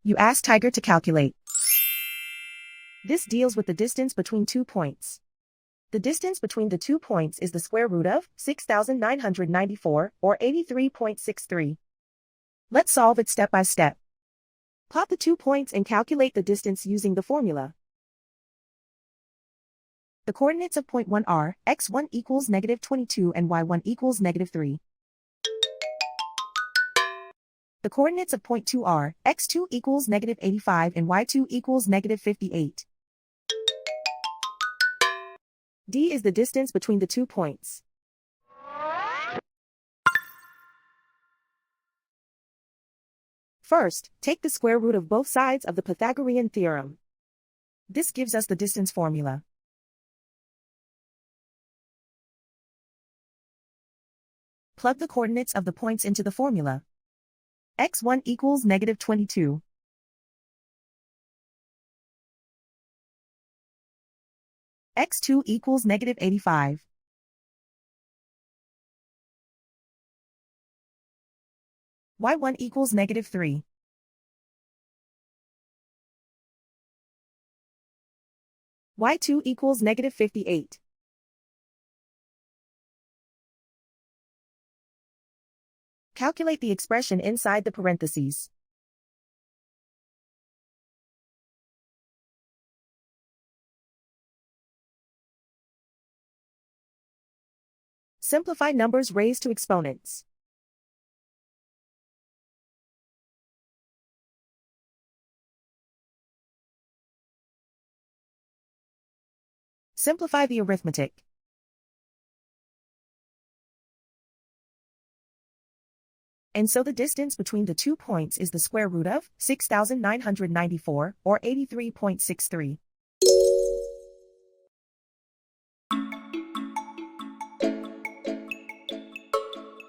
You ask Tiger to calculate. This deals with the distance between 2 points. The distance between the 2 points is the square root of 6,994, or 83.63. Let's solve it step by step. Plot the 2 points and calculate the distance using the formula. The coordinates of point 1 are x1 equals -22 and y1 equals -3. The coordinates of point 2 are x2 equals -85 and y2 equals -58. D is the distance between the 2 points. First, take the square root of both sides of the Pythagorean theorem. This gives us the distance formula. Plug the coordinates of the points into the formula. x1 equals -22. x2 equals -85. y1 equals -3. y2 equals -58. Calculate the expression inside the parentheses. Simplify numbers raised to exponents. Simplify the arithmetic. And so the distance between the 2 points is the square root of 6,994, or 83.63.